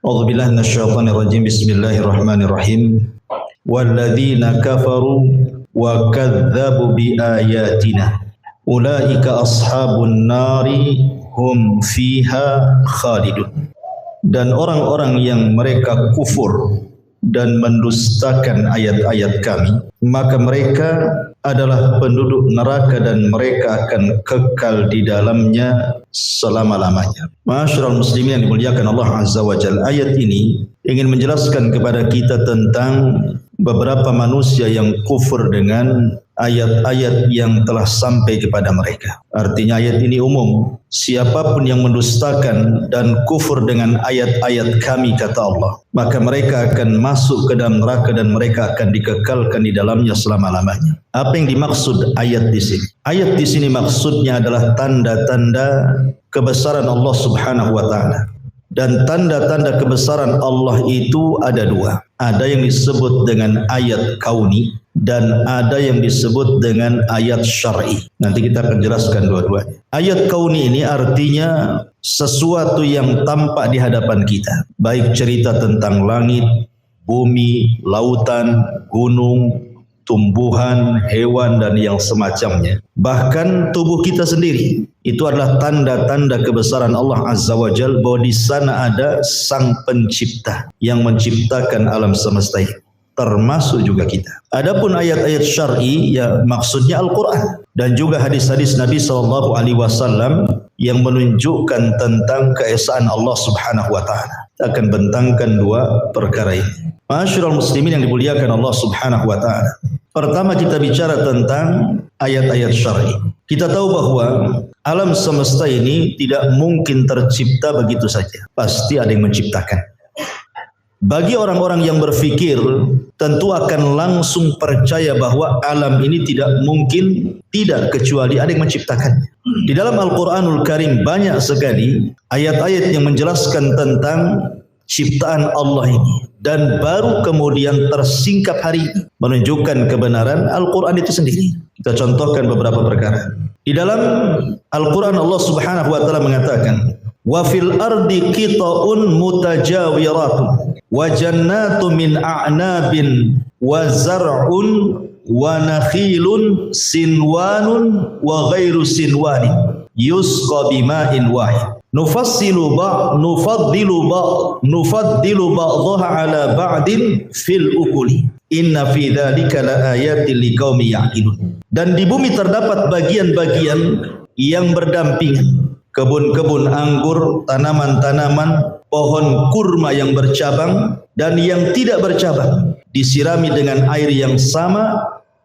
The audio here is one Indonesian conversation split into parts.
A'udzubillahi minasyaitonir rajim. Bismillahirrahmanirrahim. Walladzina kafaru wa kadzdzabu biayatina ulaika ashabun nari hum fiha khalidun. Dan orang-orang yang mereka kufur dan mendustakan ayat-ayat kami, maka mereka adalah penduduk neraka dan mereka akan kekal di dalamnya selama-lamanya. Ma'asyiral muslimin yang dimuliakan Allah Azza wa Jalla, ayat ini ingin menjelaskan kepada kita tentang beberapa manusia yang kufur dengan ayat-ayat yang telah sampai kepada mereka. Artinya ayat ini umum. Siapapun yang mendustakan dan kufur dengan ayat-ayat kami, kata Allah, maka mereka akan masuk ke dalam neraka dan mereka akan dikekalkan di dalamnya selama-lamanya. Apa yang dimaksud ayat di sini? Ayat di sini maksudnya adalah tanda-tanda kebesaran Allah Subhanahu wa taala. Dan tanda-tanda kebesaran Allah itu ada dua. Ada yang disebut dengan ayat kauni dan ada yang disebut dengan ayat syar'i. Nanti kita akan jelaskan dua-duanya. Ayat kauni ini artinya sesuatu yang tampak di hadapan kita. Baik cerita tentang langit, bumi, lautan, gunung, tumbuhan, hewan dan yang semacamnya. Bahkan tubuh kita sendiri. Itu adalah tanda-tanda kebesaran Allah Azza wa Jalla bahwa di sana ada Sang Pencipta yang menciptakan alam semesta ini, termasuk juga kita. Adapun ayat-ayat syar'i ya maksudnya Al-Qur'an dan juga hadis-hadis Nabi sallallahu alaihi wasallam yang menunjukkan tentang keesaan Allah Subhanahu wa taala. Kita akan bentangkan dua perkara ini. Ma'asyiral muslimin yang dimuliakan Allah Subhanahu wa taala. Pertama kita bicara tentang ayat-ayat syar'i. Kita tahu bahwa alam semesta ini tidak mungkin tercipta begitu saja. Pasti ada yang menciptakan. Bagi orang-orang yang berfikir tentu akan langsung percaya bahwa alam ini tidak mungkin tidak kecuali ada yang menciptakannya. Di dalam Al-Quranul Karim banyak sekali ayat-ayat yang menjelaskan tentang ciptaan Allah ini. Dan baru kemudian tersingkap hari ini menunjukkan kebenaran Al-Quran itu sendiri. Kita contohkan beberapa perkara. Di dalam Al-Quran Allah Subhanahu wa taala mengatakan, "Wa fil ardi qita'un mutajawiratun wa jannatun min a'nabin wa zar'un wa nakhilun sinwanun wa ghairu sinwanin yusqa bima'in wahid." Nufaddilu ba'daha ala ba'din fil ukuli. Inna fi dzalika laayatin liqaumin ya'qilun. Dan di bumi terdapat bagian-bagian yang berdampingan. Kebun-kebun anggur, tanaman-tanaman, pohon kurma yang bercabang dan yang tidak bercabang. Disirami dengan air yang sama,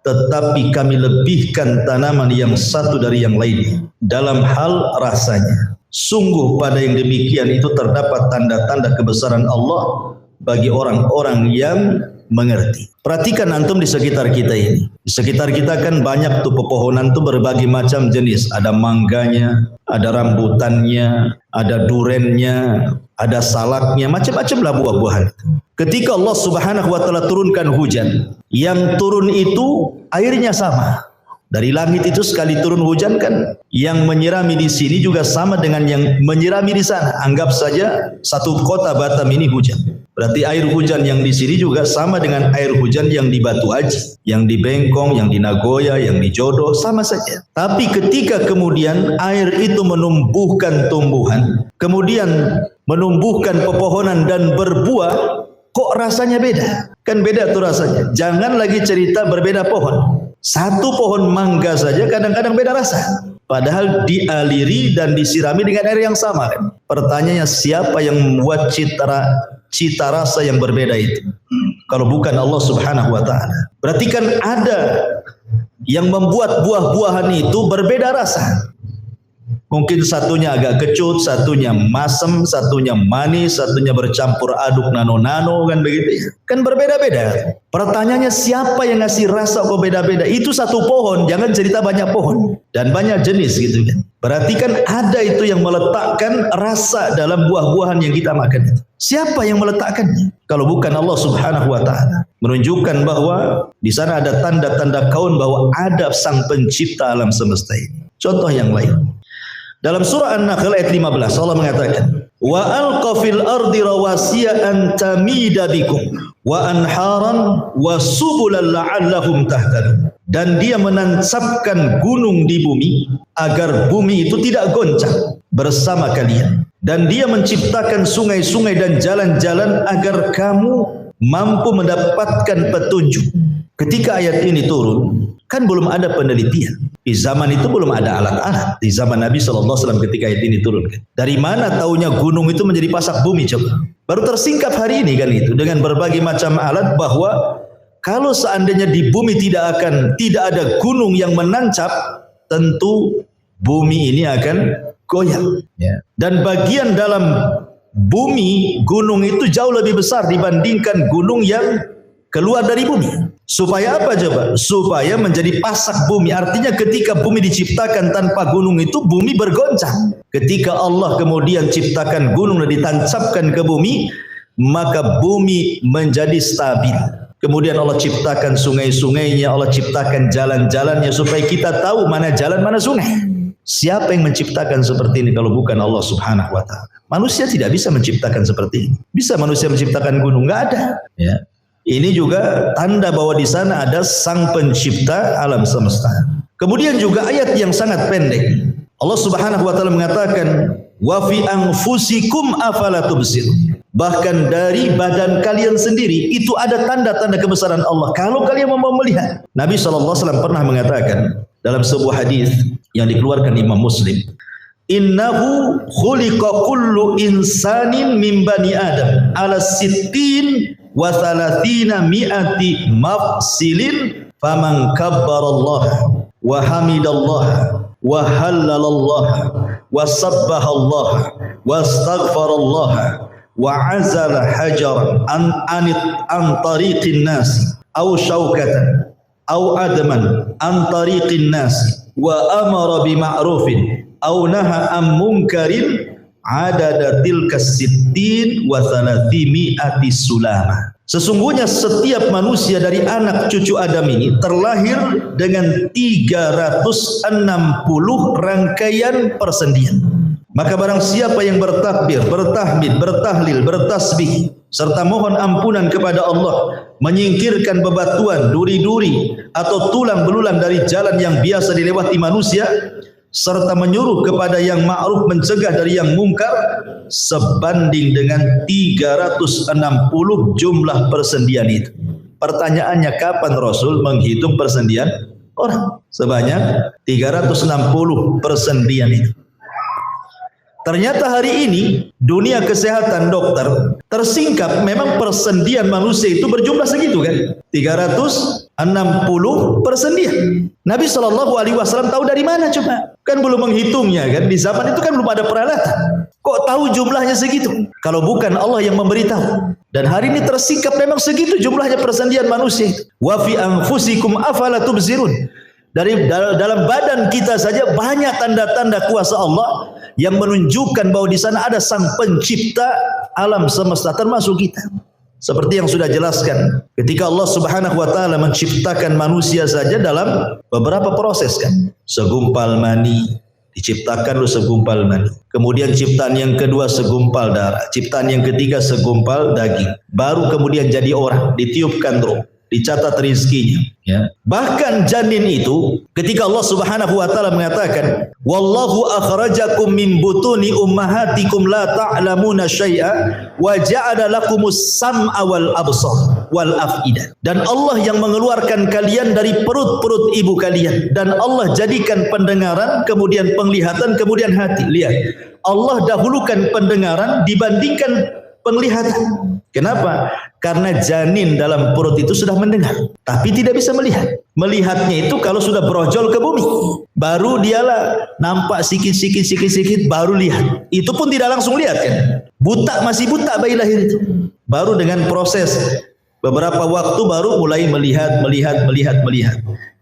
tetapi kami lebihkan tanaman yang satu dari yang lainnya dalam hal rasanya. Sungguh pada yang demikian itu terdapat tanda-tanda kebesaran Allah bagi orang-orang yang mengerti. Perhatikan antum di sekitar kita ini. Di sekitar kita kan banyak tuh pepohonan tuh berbagai macam jenis. Ada mangganya, ada rambutannya, ada durennya, ada salaknya, macam-macam lah buah-buahan. Ketika Allah Subhanahu wa taala turunkan hujan, yang turun itu airnya sama. Dari langit itu sekali turun hujan kan yang menyirami di sini juga sama dengan yang menyirami di sana. Anggap saja satu kota Batam ini hujan. Berarti air hujan yang di sini juga sama dengan air hujan yang di Batu Aji, yang di Bengkong, yang di Nagoya, yang di Jodo, sama saja. Tapi ketika kemudian air itu menumbuhkan tumbuhan, kemudian menumbuhkan pepohonan dan berbuah, kok rasanya beda? Kan beda tuh rasanya. Jangan lagi cerita berbeda pohon. Satu pohon mangga saja kadang-kadang beda rasa. Padahal dialiri dan disirami dengan air yang sama kan. Pertanyaannya siapa yang membuat cita rasa yang berbeda itu? Kalau bukan Allah Subhanahu wa taala. Berarti kan ada yang membuat buah-buahan itu berbeda rasa. Mungkin satunya agak kecut, satunya masam, satunya manis, satunya bercampur aduk nano-nano kan begitu ya. Kan berbeda-beda. Pertanyaannya siapa yang ngasih rasa kok beda-beda? Itu satu pohon, jangan cerita banyak pohon dan banyak jenis gitu kan. Perhatikan, ada itu yang meletakkan rasa dalam buah-buahan yang kita makan itu. Siapa yang meletakkannya? Kalau bukan Allah Subhanahu wa taala. Menunjukkan bahwa di sana ada tanda-tanda kaun bahwa ada Sang Pencipta alam semesta ini. Contoh yang lain. Dalam surah An-Nahl ayat 15 Allah mengatakan, wa alqa fil ardi rawasiya an tamida bikum wa anharan wa subulan la'allahum tahtadun. Dan dia menancapkan gunung di bumi agar bumi itu tidak goncang bersama kalian. Dan dia menciptakan sungai-sungai dan jalan-jalan agar kamu mampu mendapatkan petunjuk. Ketika ayat ini turun, kan belum ada penelitian. Di zaman itu belum ada alat-alat. Di zaman Nabi SAW ketika ayat ini turun. Dari mana taunya gunung itu menjadi pasak bumi coba? Baru tersingkap hari ini kan itu dengan berbagai macam alat bahwa kalau seandainya di bumi tidak ada gunung yang menancap, tentu bumi ini akan goyang. Dan bagian dalam bumi gunung itu jauh lebih besar dibandingkan gunung yang keluar dari bumi. Supaya apa coba? Supaya menjadi pasak bumi. Artinya ketika bumi diciptakan tanpa gunung itu bumi bergoncang. Ketika Allah kemudian ciptakan gunung dan ditancapkan ke bumi, maka bumi menjadi stabil. Kemudian Allah ciptakan sungai-sungainya, Allah ciptakan jalan-jalannya supaya kita tahu mana jalan, mana sungai. Siapa yang menciptakan seperti ini kalau bukan Allah Subhanahu wa taala? Manusia tidak bisa menciptakan seperti ini. Bisa manusia menciptakan gunung? Enggak ada. Ya. Ini juga tanda bahwa di sana ada Sang Pencipta alam semesta. Kemudian juga ayat yang sangat pendek. Allah Subhanahu wa taala mengatakan, "Wa fi anfusikum afala tubsirun." Bahkan dari badan kalian sendiri itu ada tanda-tanda kebesaran Allah kalau kalian mau melihat. Nabi SAW pernah mengatakan dalam sebuah hadis yang dikeluarkan Imam Muslim, "Innahu khuliqa kullu insanin min bani Adam ala sittin wa thalathina mi'ati mafsilin faman kabbarallaha wa hamidallaha wa hallalallaha wa sabbahallaha wa astaghfarallaha wa azala hajaran an tariqin nasi aw syaukatan aw adaman an tariqin nasi wa amara bima'rufin aw naha an munkarin adada tilka sittin wa thalathimi'ati sulama." Sesungguhnya setiap manusia dari anak cucu Adam ini terlahir dengan 360 rangkaian persendian. Maka barang siapa yang bertakbir, bertahmid, bertahlil, bertasbih serta mohon ampunan kepada Allah, menyingkirkan bebatuan, duri-duri atau tulang belulang dari jalan yang biasa dilewati manusia, serta menyuruh kepada yang ma'ruf, mencegah dari yang mungkar, sebanding dengan 360 jumlah persendian itu. Pertanyaannya, kapan Rasul menghitung persendian orang? Sebanyak 360 persendian itu. Ternyata hari ini dunia kesehatan dokter tersingkap memang persendian manusia itu berjumlah segitu kan? 360 persendian. Nabi SAW tahu dari mana coba? Kan belum menghitungnya kan? Di zaman itu kan belum ada peralatan. Kok tahu jumlahnya segitu? Kalau bukan Allah yang memberitahu. Dan hari ini tersingkap memang segitu jumlahnya persendian manusia. Wa fi anfusikum afala tubsirun. Dalam badan kita saja banyak tanda-tanda kuasa Allah yang menunjukkan bahwa di sana ada Sang Pencipta alam semesta termasuk kita. Seperti yang sudah jelaskan, ketika Allah Subhanahu wa taala menciptakan manusia saja dalam beberapa proses kan. Segumpal mani, diciptakan dulu segumpal mani. Kemudian ciptaan yang kedua segumpal darah, ciptaan yang ketiga segumpal daging. Baru kemudian jadi orang, ditiupkan roh, dicatat rizkinya. Ya. Bahkan janin itu ketika Allah Subhanahu wa taala mengatakan, "Wallahu akhrajakum min butuni ummahatikum la ta'lamuna syai'a wa ja'ala lakumus sam'a wal absar wal af'idah." Dan Allah yang mengeluarkan kalian dari perut-perut ibu kalian, dan Allah jadikan pendengaran, kemudian penglihatan, kemudian hati. Lihat, Allah dahulukan pendengaran dibandingkan penglihatan. Kenapa? Karena janin dalam perut itu sudah mendengar, tapi tidak bisa melihat. Melihatnya itu kalau sudah brojol ke bumi, baru dialah nampak sikit-sikit, baru lihat. Itu pun tidak langsung lihat kan? Buta, masih buta bayi lahir itu. Baru dengan proses beberapa waktu baru mulai melihat.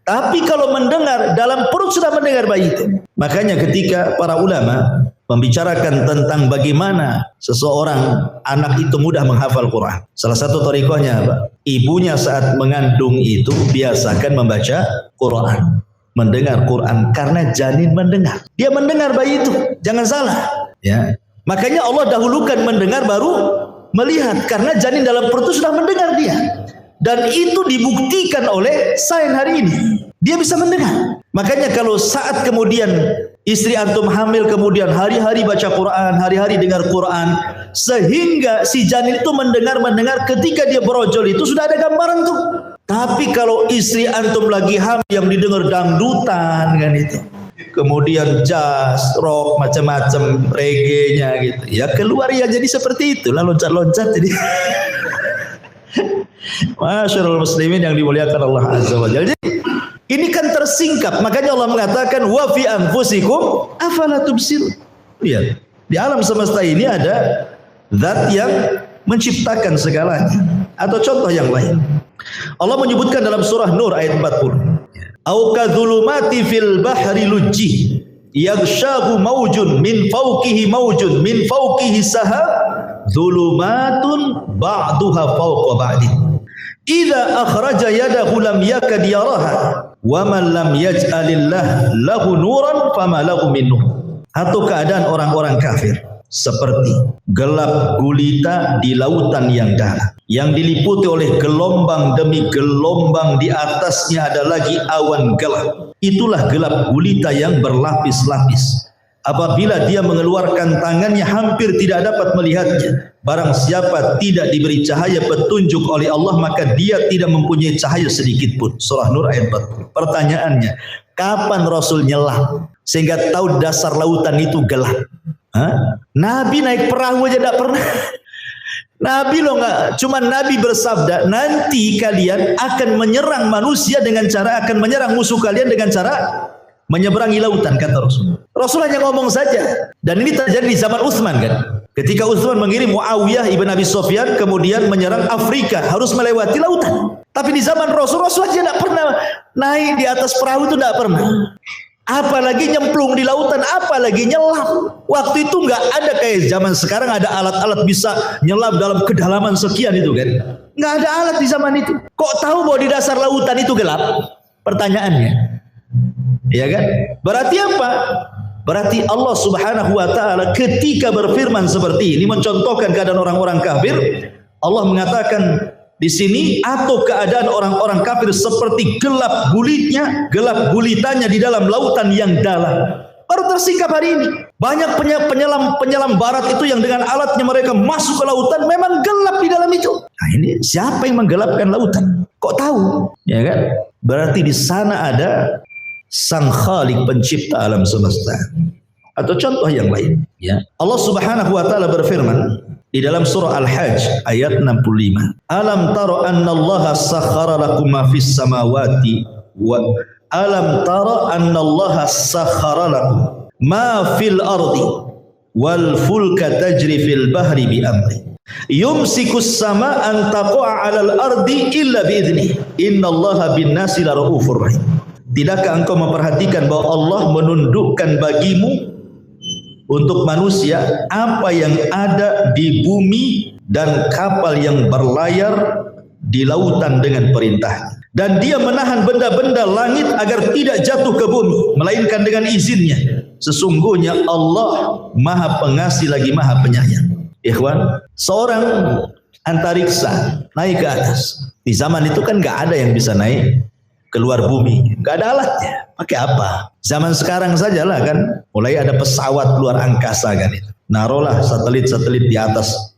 Tapi kalau mendengar, dalam perut sudah mendengar bayi itu. Makanya ketika para ulama membicarakan tentang bagaimana seseorang anak itu mudah menghafal Quran, salah satu thariqahnya apa? Ibunya saat mengandung itu biasakan membaca Quran, mendengar Quran, karena janin mendengar. Dia mendengar bayi itu, jangan salah. Ya, makanya Allah dahulukan mendengar baru melihat, karena janin dalam perut itu sudah mendengar dia. Dan itu dibuktikan oleh sains hari ini. Dia bisa mendengar. Makanya kalau saat kemudian istri antum hamil, kemudian hari-hari baca Quran, hari-hari dengar Quran, sehingga si janin itu mendengar ketika dia berojol itu sudah ada gambaran tuh. Tapi kalau istri antum lagi hamil yang didengar dangdutan kan itu, kemudian jazz, rock, macam-macam, reggae-nya gitu, ya keluar ya jadi seperti itu lah, loncat-loncat jadi. Masyarul muslimin yang dimuliakan Allah Azza wa Jalla. Ini kan tersingkap, makanya Allah mengatakan wa fi anfusikum afala tubsirun. Lihat, di alam semesta ini ada zat yang menciptakan segalanya. Atau contoh yang lain, Allah menyebutkan dalam surah Nur ayat 40, au kadzulumati fil bahri lujji yaghshahu maujun min fawqihi sahab dzulumatun ba'duha fawqa ba'din idza akhraja yadahu lam yakad yaraha wa man lam yaj'alillah lahu nuran fama lahu min nur. Atau keadaan orang-orang kafir seperti gelap gulita di lautan yang dalam, yang diliputi oleh gelombang demi gelombang, di atasnya ada lagi awan gelap. Itulah gelap gulita yang berlapis-lapis. Apabila dia mengeluarkan tangannya hampir tidak dapat melihatnya. Barang siapa tidak diberi cahaya petunjuk oleh Allah, maka dia tidak mempunyai cahaya sedikit pun. Surah Nur ayat 40. Pertanyaannya, kapan Rasul nyelam sehingga tahu dasar lautan itu gelap? Nabi naik perahu aja tidak pernah. Nabi loh nggak, cuma Nabi bersabda, nanti kalian akan menyerang manusia dengan cara, akan menyerang musuh kalian dengan cara menyeberangi lautan, kata Rasul. Rasul hanya ngomong saja. Dan ini terjadi di zaman Utsman kan. Ketika Utsman mengirim Muawiyah ibn Abi Sufyan kemudian menyerang Afrika, harus melewati lautan. Tapi di zaman Rasul aja tidak pernah naik di atas perahu, itu tidak pernah. Apalagi nyemplung di lautan, apalagi nyelam. Waktu itu nggak ada kayak zaman sekarang ada alat-alat bisa nyelam dalam kedalaman sekian itu kan. Nggak ada alat di zaman itu. Kok tahu bahwa di dasar lautan itu gelap? Pertanyaannya. Ya kan? Berarti apa? Berarti Allah Subhanahu wa taala ketika berfirman seperti ini mencontohkan keadaan orang-orang kafir, Allah mengatakan di sini atau keadaan orang-orang kafir seperti gelap gulitanya di dalam lautan yang dalam. Baru tersingkap hari ini. Banyak penyelam barat itu yang dengan alatnya mereka masuk ke lautan, memang gelap di dalam itu. Nah, ini siapa yang menggelapkan lautan? Kok tahu? Ya kan? Berarti di sana ada Sang Khalik pencipta alam semesta. Atau contoh yang lain, ya. Allah Subhanahu wa taala berfirman di dalam surah Al-Hajj ayat 65. Alam tara annallaha sakhkhara lakum ma fis samawati wa alam tara annallaha sakhkhara lakum ma fil ardi wal fulka tajri fil bahri bi amri yumsikus sama an taqa'a 'alal ardi illa bi idzni innallaha bin nasi la raufur rahim. Tidakkah engkau memperhatikan bahwa Allah menundukkan bagimu untuk manusia apa yang ada di bumi dan kapal yang berlayar di lautan dengan perintah, dan dia menahan benda-benda langit agar tidak jatuh ke bumi melainkan dengan izinnya. Sesungguhnya Allah Maha Pengasih lagi Maha Penyayang. Ikhwan, seorang antariksa naik ke atas. Di zaman itu kan nggak ada yang bisa naik keluar bumi, nggak ada alatnya. Pakai apa? Zaman sekarang sajalah kan, mulai ada pesawat luar angkasa kan itu. Naruhlah satelit-satelit di atas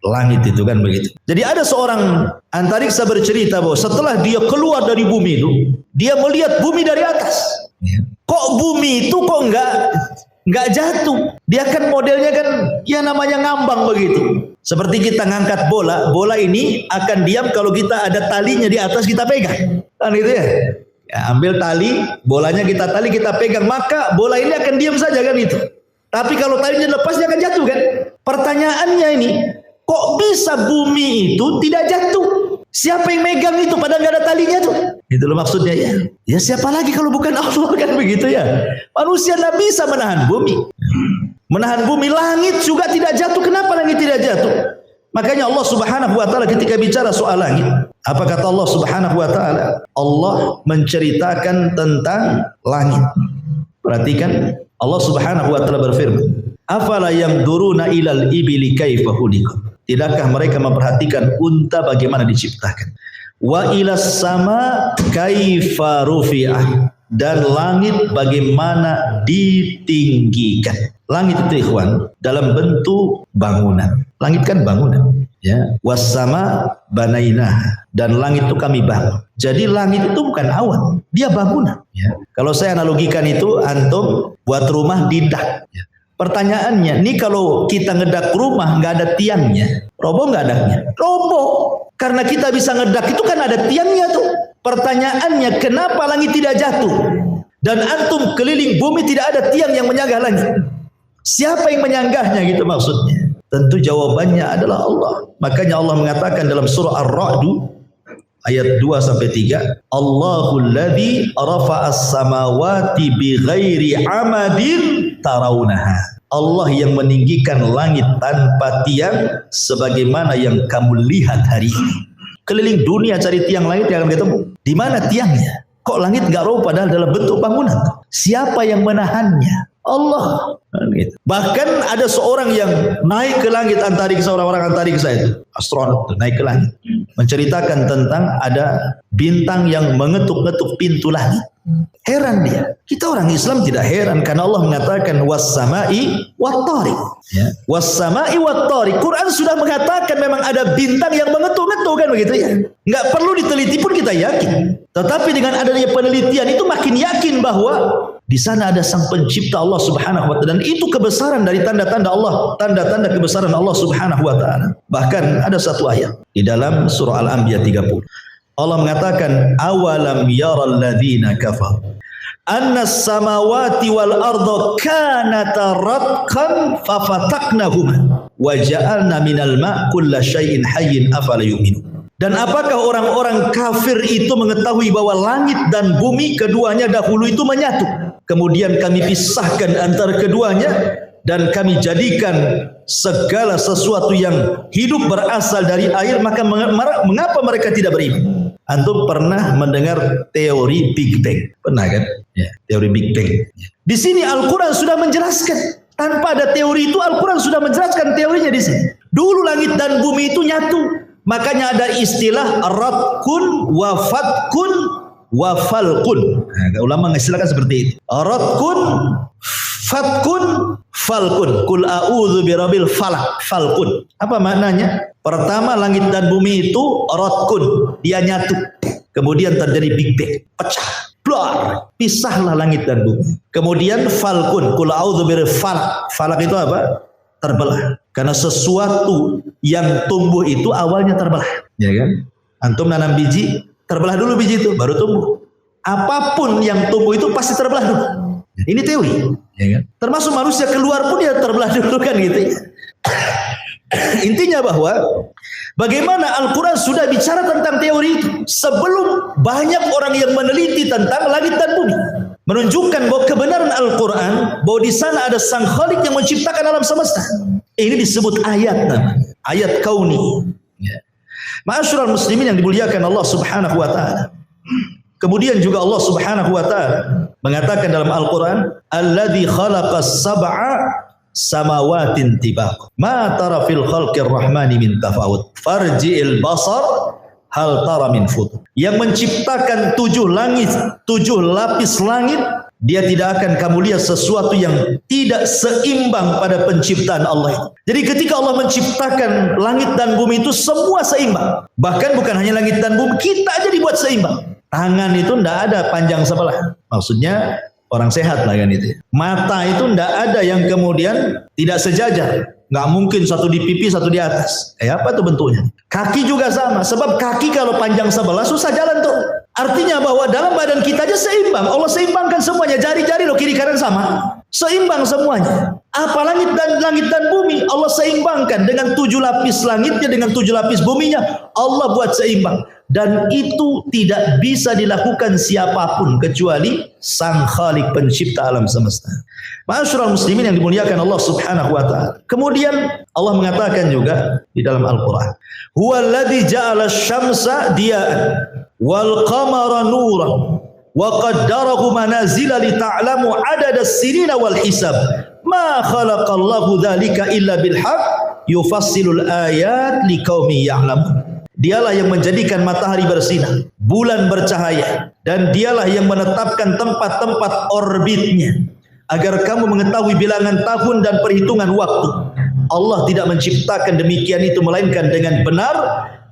langit itu kan begitu. Jadi ada seorang antariksa bercerita bahwa setelah dia keluar dari bumi itu, dia melihat bumi dari atas. Kok bumi itu kok nggak jatuh? Dia kan modelnya kan ya namanya ngambang begitu. Seperti kita ngangkat bola, bola ini akan diam kalau kita ada talinya di atas kita pegang. Kan gitu ya? Ya, ambil tali, bolanya kita tali, kita pegang, maka bola ini akan diam saja kan itu. Tapi kalau talinya lepas dia akan jatuh kan? Pertanyaannya ini, kok bisa bumi itu tidak jatuh? Siapa yang megang itu padahal nggak ada talinya tuh? Itu loh maksudnya ya. Ya siapa lagi kalau bukan Allah kan begitu ya. Manusia tidak bisa menahan bumi. Menahan bumi, langit juga tidak jatuh. Kenapa langit tidak jatuh? Makanya Allah Subhanahu wa taala ketika bicara soal langit, apa kata Allah Subhanahu wa taala? Allah menceritakan tentang langit. Perhatikan, Allah Subhanahu wa taala berfirman, "Afala yamduruna ilal ibili kaifa khuliqat?" Tidakkah mereka memperhatikan unta bagaimana diciptakan? Wa ilas sama kaifa rufi'ah, dan langit bagaimana ditinggikan. Langit itu ikhwan dalam bentuk bangunan. Langit kan bangunan, ya. Wassama banainah, dan langit itu kami bangun. Jadi langit itu bukan awan, dia bangunan, ya. Kalau saya analogikan itu, antum buat rumah di dak, ya. Pertanyaannya, nih kalau kita ngedak rumah nggak ada tiangnya, roboh nggak adaknya? Roboh. Karena kita bisa ngedak itu kan ada tiangnya tuh. Pertanyaannya, kenapa langit tidak jatuh? Dan antum keliling bumi tidak ada tiang yang menyanggah langit. Siapa yang menyanggahnya gitu maksudnya? Tentu jawabannya adalah Allah. Makanya Allah mengatakan dalam surah Ar-Ra'd ayat 2-3, Allahul ladzi rafa'as samawati bighairi amadin tarawunaha. Allah yang meninggikan langit tanpa tiang sebagaimana yang kamu lihat hari ini. Keliling dunia cari tiang langit yang akan ketemu. Di mana tiangnya? Kok langit enggak roboh padahal dalam bentuk bangunan? Siapa yang menahannya? Allah. Bahkan ada seorang yang naik ke langit antariksa, orang-orang antariksa itu, astronot naik ke langit, menceritakan tentang ada bintang yang mengetuk-ngetuk pintu langit. Heran dia. Kita orang Islam tidak heran karena Allah mengatakan was-sama'i wat-thariq. Ya. Was-sama'i wat-thariq. Quran sudah mengatakan memang ada bintang yang mengetuk-ngetuk kan begitu ya. Enggak perlu diteliti pun kita yakin. Tetapi dengan adanya penelitian itu makin yakin bahwa di sana ada sang pencipta Allah Subhanahu wa taala, dan itu kebesaran dari tanda-tanda Allah, tanda-tanda kebesaran Allah Subhanahu wa taala. Bahkan ada satu ayat di dalam surah Al-Anbiya 30. Allah mengatakan awalam yaral ladzina kafaru annas samawati wal arda kanata ratqan fafataknahuma wa ja'alna minal ma' kulla syai'in hayyin afala yu'minun. Dan apakah orang-orang kafir itu mengetahui bahwa langit dan bumi keduanya dahulu itu menyatu, kemudian kami pisahkan antara keduanya dan kami jadikan segala sesuatu yang hidup berasal dari air, maka mengapa mereka tidak beriman? Antum pernah mendengar teori Big Bang? Pernah kan? Ya, teori Big Bang. Di sini Al-Quran sudah menjelaskan. Tanpa ada teori itu, Al-Quran sudah menjelaskan teorinya di sini. Dulu langit dan bumi itu nyatu. Makanya ada istilah ratkun wa fatkun wa falkun. Nah, ulama mengistilahkan seperti itu. Ratkun, fatkun, falkun. Kul a'udzu birabbil falak, falkun. Apa maknanya? Pertama, langit dan bumi itu ratkun, dia nyatu. Kemudian terjadi Big Bang, pecah, blar, pisahlah langit dan bumi. Kemudian falkun, kul a'udzu birabbil falak. Falak itu apa? Terbelah. Karena sesuatu yang tumbuh itu awalnya terbelah, ya kan? Antum nanam biji, terbelah dulu biji itu, baru tumbuh. Apapun yang tumbuh itu pasti terbelah dulu. Ini teori, ya kan? Termasuk manusia keluar pun dia terbelah dulu kan gitu ya. Intinya bahwa bagaimana Al-Quran sudah bicara tentang teori itu sebelum banyak orang yang meneliti tentang langit dan bumi, menunjukkan bahwa kebenaran Al-Quran, bahwa di sana ada sang Khalik yang menciptakan alam semesta. Ini disebut ayat namanya, ayat kauni. Ya. Ma'asyiral muslimin yang dimuliakan Allah Subhanahu wa taala. Kemudian juga Allah Subhanahu wa taala mengatakan dalam Al-Quran, alladzi khalaqas sab'a samawatin tibaq ma tara fil khalqir rahmani min tafawut farji'il basar hal tara min futur. Yang menciptakan 7 langit, 7 lapis langit, dia tidak akan kamu lihat sesuatu yang tidak seimbang pada penciptaan Allah itu. Jadi ketika Allah menciptakan langit dan bumi itu semua seimbang. Bahkan bukan hanya langit dan bumi, kita aja dibuat seimbang. Tangan itu tidak ada panjang sebelah. Maksudnya orang sehat lah kan itu. Mata itu tidak ada yang kemudian tidak sejajar. Nggak mungkin satu di pipi, satu di atas. Apa tuh bentuknya? Kaki juga sama. Sebab kaki kalau panjang sebelah susah jalan tuh. Artinya bahwa dalam badan kita aja seimbang. Allah seimbangkan semuanya. Jari-jari lo kiri kanan sama. Seimbang semuanya. Apa langit dan bumi Allah seimbangkan dengan 7 lapis langitnya dengan 7 lapis buminya. Allah buat seimbang, dan itu tidak bisa dilakukan siapapun kecuali Sang Khalik pencipta alam semesta. Ma'asyiral muslimin yang dimuliakan Allah Subhanahu wa taala. Kemudian Allah mengatakan juga di dalam Al-Qur'an, "Huwallazi ja'ala asy-syamsa diya'an wal qamara nuran wa qaddarahu manazila li ta'lamu 'adada as-sinina wal hisab. Ma khalaqallahu dzalika illa bil haqq yufassilul ayat liqaumin ya'lamun." Dialah yang menjadikan matahari bersinar, bulan bercahaya, dan dialah yang menetapkan tempat-tempat orbitnya agar kamu mengetahui bilangan tahun dan perhitungan waktu. Allah tidak menciptakan demikian itu melainkan dengan benar.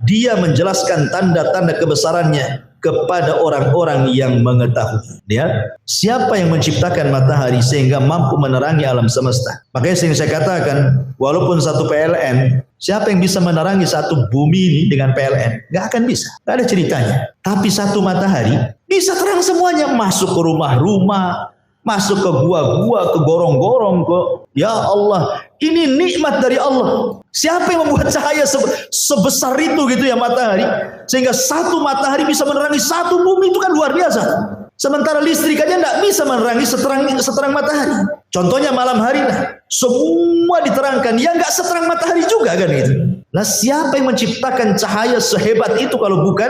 Dia menjelaskan tanda-tanda kebesarannya kepada orang-orang yang mengetahui. Ya, siapa yang menciptakan matahari sehingga mampu menerangi alam semesta? Makanya sering saya katakan, walaupun satu PLN, siapa yang bisa menerangi satu bumi ini dengan PLN? Gak akan bisa, gak ada ceritanya. Tapi satu matahari bisa terang semuanya, masuk ke rumah-rumah, masuk ke gua-gua, ke gorong-gorong, ke ya Allah, ini nikmat dari Allah. Siapa yang membuat cahaya sebesar itu gitu ya matahari, sehingga satu matahari bisa menerangi satu bumi, itu kan luar biasa. Sementara listrik aja tidak bisa menerangi seterang matahari. Contohnya malam hari lah, semua diterangkan, ya nggak seterang matahari juga kan itu. Lah siapa yang menciptakan cahaya sehebat itu kalau bukan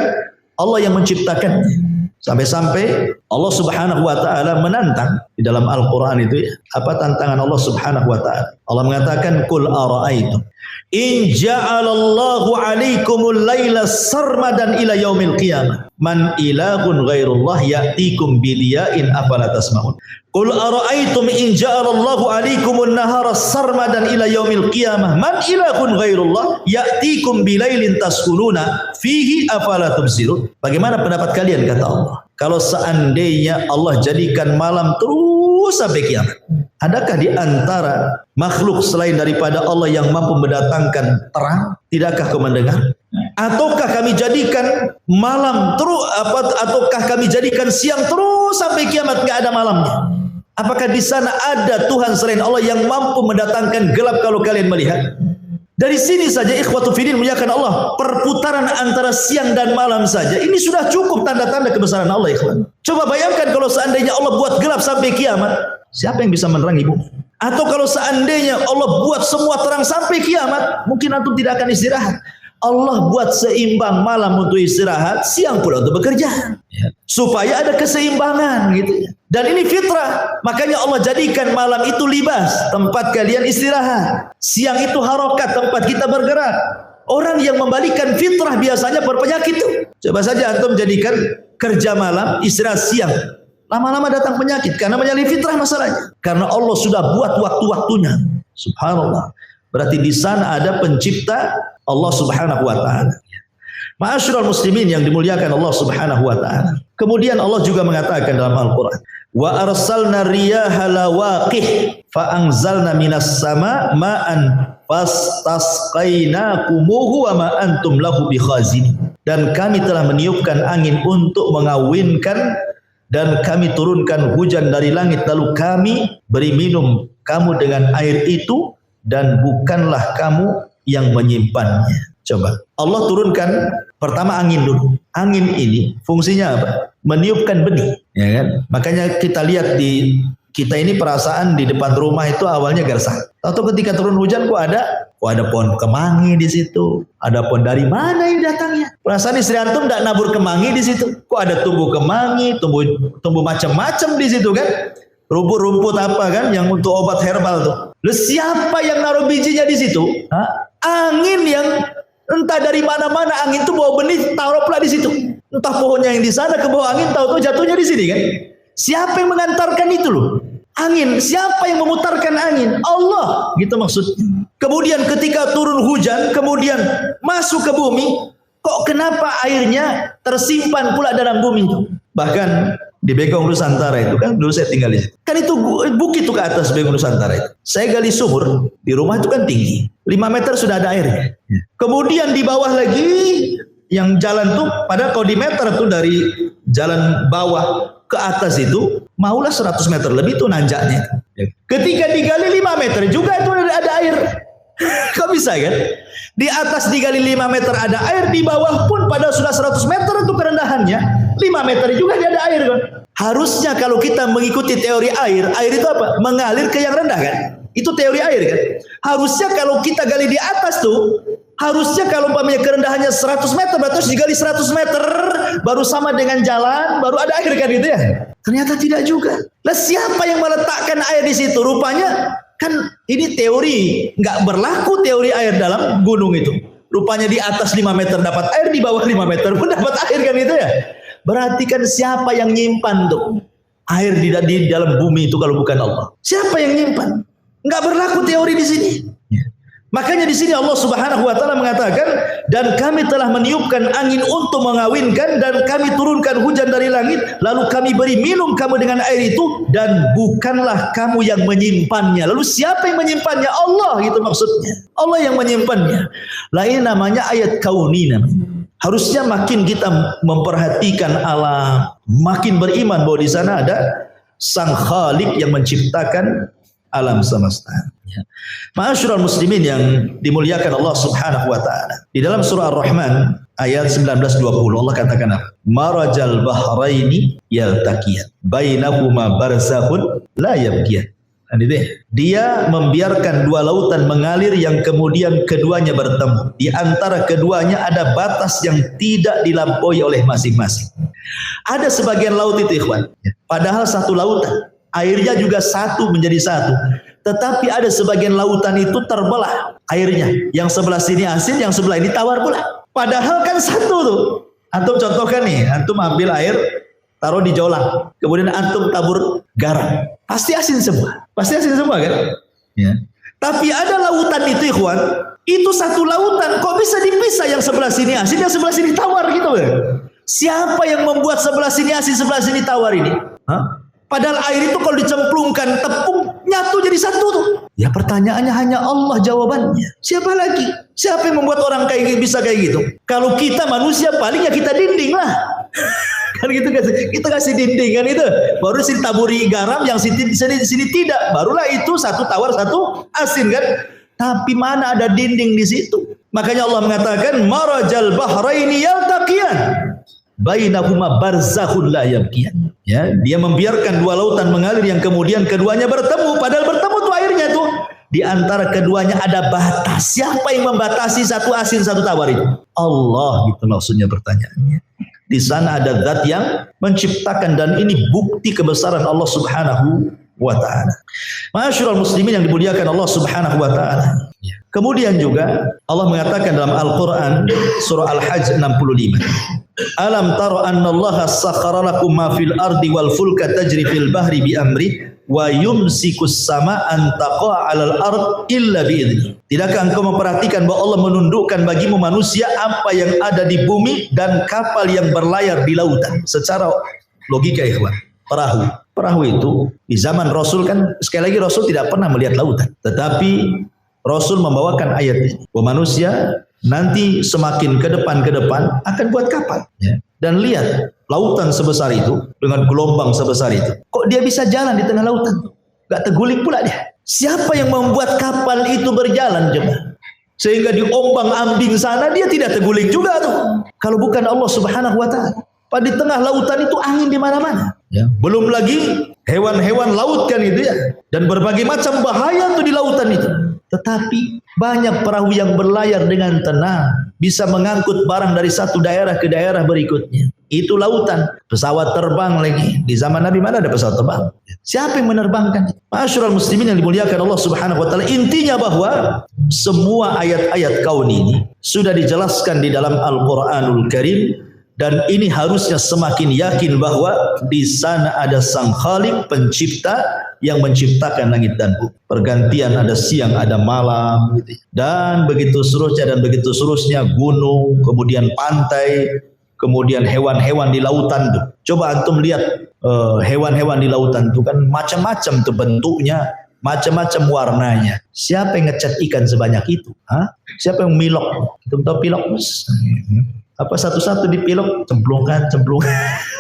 Allah yang menciptakannya? Sampai-sampai Allah Subhanahu wa taala menantang di dalam Al-Qur'an itu ya. Apa tantangan Allah Subhanahu wa taala? Allah mengatakan, "Qul ara'aitum in ja'alallahu 'alaikumul laila sarmadan ila yaumil qiyamah man ilahun ghairullah ya'tikum bidiya'in afala tasma'un." Qul ara'aitum in ja'alallahu 'alaikumun nahara sarmadan ila yaumil qiyamah man ilahun ghairullah ya'tikum bilailin taskununa fihi afala tubsirun. Bagaimana pendapat kalian, kata Allah, kalau seandainya Allah jadikan malam terus sampai kiamat? Adakah di antara makhluk selain daripada Allah yang mampu mendatangkan terang? Tidakkah kau mendengar? Ataukah kami jadikan malam terus, ataukah kami jadikan siang terus sampai kiamat gak ada malamnya? Apakah di sana ada Tuhan selain Allah yang mampu mendatangkan gelap kalau kalian melihat? Dari sini saja ikhwatu fillah muliakan Allah, perputaran antara siang dan malam saja ini sudah cukup tanda-tanda kebesaran Allah, ikhwan. Coba bayangkan kalau seandainya Allah buat gelap sampai kiamat, siapa yang bisa menerangi bumi? Atau kalau seandainya Allah buat semua terang sampai kiamat, mungkin antum tidak akan istirahat. Allah buat seimbang malam untuk istirahat, siang pula untuk bekerja, supaya ada keseimbangan gitu. Dan ini fitrah, makanya Allah jadikan malam itu libas, tempat kalian istirahat. Siang itu harokat, tempat kita bergerak. Orang yang membalikan fitrah biasanya berpenyakit tuh. Coba saja antum jadikan kerja malam, istirahat siang. Lama-lama datang penyakit karena menyalahi fitrah masalahnya. Karena Allah sudah buat waktu-waktunya. Subhanallah. Berarti di sana ada pencipta Allah Subhanahu wa taala. Ma'asyiral muslimin yang dimuliakan Allah Subhanahu wa taala. Kemudian Allah juga mengatakan dalam Al-Qur'an, "Wa arsalna riyaha lawaqih fa anzalna minas sama ma'an fastasqainakumuhu wa ma antum lahu bikhazin." Dan kami telah meniupkan angin untuk mengawinkan, dan kami turunkan hujan dari langit, lalu kami beri minum kamu dengan air itu, dan bukanlah kamu yang menyimpannya. Coba, Allah turunkan pertama angin dulu. Angin ini fungsinya apa? Meniupkan benih, ya kan? Makanya kita lihat di kita ini perasaan di depan rumah itu awalnya gersang. Atau ketika turun hujan kok ada pohon kemangi di situ. Ada pohon dari mana ini datangnya? Perasaan istri antum enggak nabur kemangi di situ. Kok ada tumbuh kemangi, tumbuh macam-macam di situ kan? Rumput-rumput apa kan yang untuk obat herbal tuh. Lalu siapa yang naruh bijinya di situ? Angin yang entah dari mana-mana angin itu bawa benih, taruhlah di situ. Entah pohonnya yang di sana ke bawah angin, tahu-tahu jatuhnya di sini kan? Siapa yang mengantarkan itu loh? Angin. Siapa yang memutarkan angin? Allah. Gitu maksudnya. Kemudian ketika turun hujan, kemudian masuk ke bumi, kok kenapa airnya tersimpan pula dalam bumi itu? Bahkan di Begong Nusantara itu kan dulu saya tinggal di situ. Kan itu bukit tuh ke atas Begong Nusantara itu. Saya gali sumur, di rumah itu kan tinggi. 5 meter sudah ada airnya. Kemudian di bawah lagi yang jalan tuh, padahal kalau di meter tuh dari jalan bawah ke atas itu maulah 100 meter lebih tuh nanjaknya. Ketika digali 5 meter juga itu ada air. Kok bisa kan? Di atas digali 5 meter ada air, di bawah pun pada sudah 100 meter itu kerendahannya, 5 meter juga ada air kan? Harusnya kalau kita mengikuti teori air itu apa? Mengalir ke yang rendah kan? Itu teori air kan? Harusnya kalau kita gali di atas tuh, harusnya kalau umpamanya kerendahannya 100 meter, berarti digali 100 meter, baru sama dengan jalan, baru ada air kan gitu ya? Ternyata tidak juga. Lah siapa yang meletakkan air di situ? Rupanya kan ini teori, nggak berlaku teori air dalam gunung itu. Rupanya di atas 5 meter dapat air, di bawah 5 meter pun dapat air kan gitu ya? Berarti kan siapa yang nyimpan tuh air di dalam bumi itu kalau bukan Allah? Siapa yang nyimpan? Nggak berlaku teori di sini. Makanya di sini Allah Subhanahu wa taala mengatakan, dan kami telah meniupkan angin untuk mengawinkan, dan kami turunkan hujan dari langit, lalu kami beri minum kamu dengan air itu, dan bukanlah kamu yang menyimpannya. Lalu siapa yang menyimpannya? Allah, itu maksudnya. Allah yang menyimpannya. Lah ini namanya ayat kauni namanya. Harusnya makin kita memperhatikan alam, makin beriman bahwa di sana ada Sang Khalik yang menciptakan alam semesta. Ma'asyiral muslimin yang dimuliakan Allah Subhanahu wa taala. Di dalam surah Ar-Rahman ayat 19-20 Allah katakan apa? Marajal bahraini yaltaqiyan bainahuma barzakhun la yabghiyan. Dia membiarkan dua lautan mengalir yang kemudian keduanya bertemu. Di antara keduanya ada batas yang tidak dilampaui oleh masing-masing. Ada sebagian laut itu ikhwan, padahal satu lautan, airnya juga satu menjadi satu. Tetapi ada sebagian lautan itu terbelah airnya. Yang sebelah sini asin, yang sebelah ini tawar pula. Padahal kan satu tuh. Antum contohkan nih, antum ambil air, taruh di jolang. Kemudian antum tabur garam. Pasti asin semua. Pasti asin semua kan? Ya. Tapi ada lautan itu ikhwan, itu satu lautan. Kok bisa dipisah yang sebelah sini asin, yang sebelah sini tawar gitu ya? Siapa yang membuat sebelah sini asin, sebelah sini tawar ini? Hah? Padahal air itu kalau dicemplungkan tepung nyatu jadi satu tuh. Ya pertanyaannya hanya Allah jawabannya. Siapa lagi? Siapa yang membuat orang kayak bisa kayak gitu? Kalau kita manusia paling ya kita dinding lah. Kan gitu kan? Kita kasih dinding kan itu. Baru sini taburi garam, yang sini tidak. Barulah itu satu tawar satu asin kan? Tapi mana ada dinding di situ? Makanya Allah mengatakan marajal bahraini yaltaqiyan bainahuma barzakhun la yabghiyan. Ya, dia membiarkan dua lautan mengalir yang kemudian keduanya bertemu, padahal bertemu tuh airnya tuh. Di antara keduanya ada batas. Siapa yang membatasi satu asin satu tawar itu? Allah, gitu maksudnya pertanyaannya. Di sana ada zat yang menciptakan, dan ini bukti kebesaran Allah Subhanahu wa taala. Ma'asyiral muslimin yang dimuliakan Allah Subhanahu wa taala. Kemudian juga Allah mengatakan dalam Al-Qur'an surah Al-Hajj 65. Alam tara annallaha sakhkhara lakum ma fil ardi wal fulka tajri fil bahri bi amri wa yumsikus sama an taqa'a 'alal ard illa bi idzni. Tidakkah engkau memperhatikan bahwa Allah menundukkan bagimu manusia apa yang ada di bumi dan kapal yang berlayar di lautan? Secara logika ikhwan, perahu itu di zaman Rasul kan, sekali lagi Rasul tidak pernah melihat lautan, tetapi Rasul membawakan ayat ini bahwa manusia nanti semakin ke depan akan buat kapal ya. Dan lihat lautan sebesar itu dengan gelombang sebesar itu, kok dia bisa jalan di tengah lautan, gak terguling pula dia. Siapa yang membuat kapal itu berjalan coba, sehingga di ombang ambing sana dia tidak terguling juga tuh, kalau bukan Allah Subhanahu wa taala. Di tengah lautan itu angin di mana-mana ya. Belum lagi hewan-hewan laut kan itu ya, dan berbagai macam bahaya tuh di lautan itu. Tetapi banyak perahu yang berlayar dengan tenang, bisa mengangkut barang dari satu daerah ke daerah berikutnya. Itu lautan. Pesawat terbang lagi. Di zaman Nabi mana ada pesawat terbang? Siapa yang menerbangkan? Ma'asyiral muslimin yang dimuliakan Allah Subhanahu wa taala, intinya bahwa semua ayat-ayat kaun ini sudah dijelaskan di dalam Al-Qur'anul Karim, dan ini harusnya semakin yakin bahwa di sana ada Sang Khalik, pencipta yang menciptakan langit dan bumi. Pergantian ada siang, ada malam gitu. Dan begitu seterusnya gunung, kemudian pantai, kemudian hewan-hewan di lautan tuh. Coba antum lihat hewan-hewan di lautan tuh kan macam-macam tuh bentuknya, macam-macam warnanya. Siapa yang ngecat ikan sebanyak itu? Hah? Siapa yang milok? Antum tahu pilok? Apa satu-satu dipilok, cemplungkan.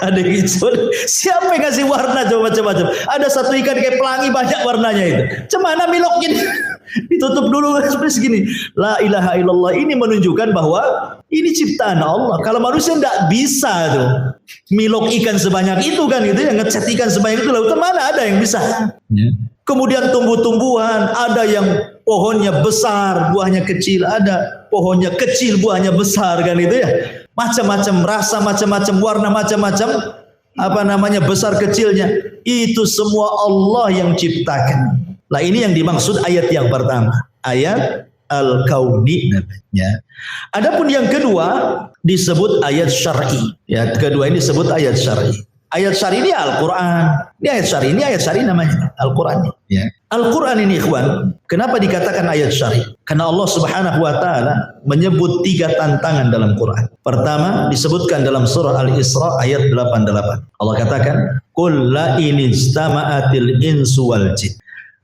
Ada gitu. Siapa yang ngasih warna coba macam-macam? Ada satu ikan kayak pelangi banyak warnanya itu. Cemana miloknya? Ditutup dulu seperti segini. La ilaha illallah, ini menunjukkan bahwa ini ciptaan Allah. Kalau manusia tidak bisa tuh milok ikan sebanyak itu kan gitu ya, ngecat ikan sebanyak itu, lalu mana ada yang bisa? Kemudian tumbuh-tumbuhan, ada yang pohonnya besar, buahnya kecil, ada pohonnya kecil, buahnya besar kan itu ya. Macam-macam rasa, macam-macam warna, macam-macam besar kecilnya. Itu semua Allah yang ciptakan. Lah ini yang dimaksud ayat yang pertama, ayat al-kauni namanya. Adapun yang kedua disebut ayat syar'i. Ya, kedua ini disebut ayat syar'i. Ayat syar'i ini Al-Qur'an. Ini ayat syar'i namanya Al-Qur'an. Ya. Al-Qur'an ini ikhwan, kenapa dikatakan ayat syar'i? Karena Allah Subhanahu wa taala menyebut 3 tantangan dalam Qur'an. Pertama disebutkan dalam surah Al-Isra ayat 88. Allah katakan, "Qul la in istama'atil insu wal jin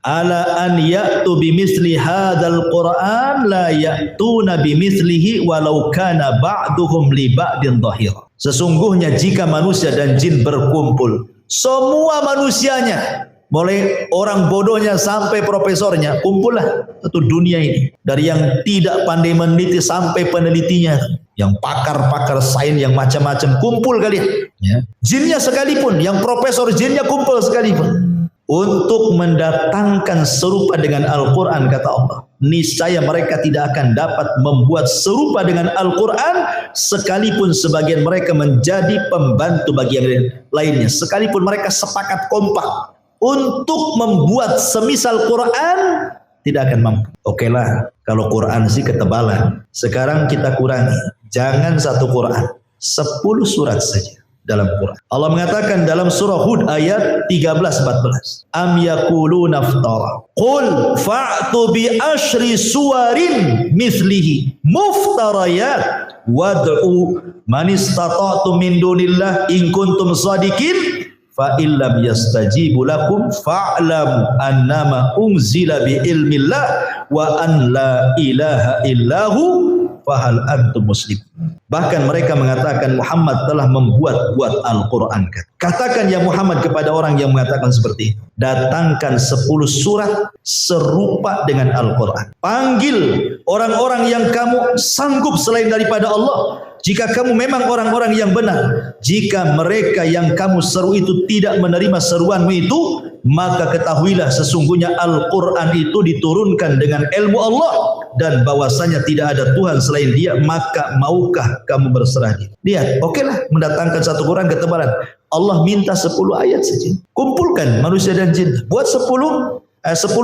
ala an ya'tu bimithli hadzal Qur'an la ya'tuna bimithlihi walau kana ba'duhum li ba'din dhahir." Sesungguhnya jika manusia dan jin berkumpul, semua manusianya, mulai orang bodohnya sampai profesornya, kumpullah satu dunia ini. Dari yang tidak pandai meneliti sampai penelitinya, yang pakar-pakar sains yang macam-macam, kumpul kalian. Ya. Jinnya sekalipun, yang profesor jinnya kumpul sekalipun. Untuk mendatangkan serupa dengan Al-Quran, kata Allah, niscaya mereka tidak akan dapat membuat serupa dengan Al-Quran, sekalipun sebagian mereka menjadi pembantu bagi yang lainnya, sekalipun mereka sepakat kompak untuk membuat semisal Quran, tidak akan mampu. Oke lah, kalau Quran sih ketebalan, sekarang kita kurangi, jangan satu Quran, 10 surat saja dalam Quran. Allah mengatakan dalam surah Hud ayat 13-14, am yaquluna iftara qul fa'tu bi asyri suwarin mithlihi muftarayat wad'u man istata'tum min dunillah in kuntum shadiqin fa illam yastajibu lakum fa'lamu annama unzila bi ilmillah wa an la ilaha illahu fahal antum muslim. Bahkan mereka mengatakan Muhammad telah membuat Al-Quran. Katakan ya Muhammad kepada orang yang mengatakan seperti itu, datangkan 10 surat serupa dengan Al-Quran. Panggil orang-orang yang kamu sanggup selain daripada Allah, jika kamu memang orang-orang yang benar. Jika mereka yang kamu seru itu tidak menerima seruanmu itu, maka ketahuilah sesungguhnya Al-Quran itu diturunkan dengan ilmu Allah, dan bahwasanya tidak ada Tuhan selain Dia, maka maukah kamu berserah diri? Lihat, okelah mendatangkan satu Quran ketebalan. Allah minta 10 ayat saja. Kumpulkan manusia dan jin, buat 10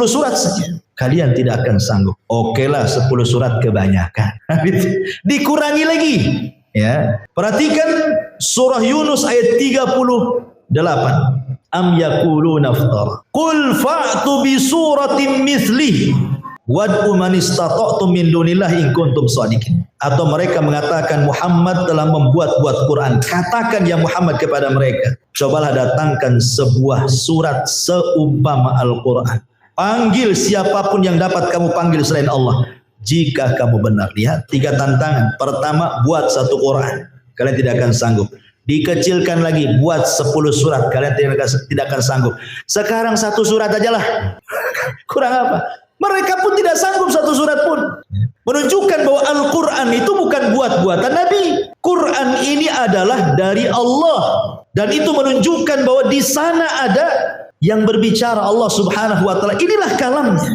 surat saja. Kalian tidak akan sanggup. Okelah 10 surat kebanyakan. Dikurangi lagi. Ya. Perhatikan surah Yunus ayat 38. Am yaquluna iftara qul fa'tu bi suratin mithlih wad'u man istata'tum min dunillahi in kuntum shadiqin. Atau mereka mengatakan Muhammad telah membuat Quran. Katakan ya Muhammad kepada mereka, cobalah datangkan sebuah surat seumpama Al-Quran. Panggil siapapun yang dapat kamu panggil selain Allah, jika kamu benar. Lihat 3 tantangan. Pertama, buat satu Quran, kalian tidak akan sanggup. Dikecilkan lagi, buat 10 surat, kalian tidak akan sanggup. Sekarang 1 surat aja lah. Kurang apa? Mereka pun tidak sanggup 1 surat pun. Menunjukkan bahwa Al-Quran itu bukan buat-buatan Nabi. Quran ini adalah dari Allah. Dan itu menunjukkan bahwa di sana ada yang berbicara Allah Subhanahu wa taala. Inilah kalamnya.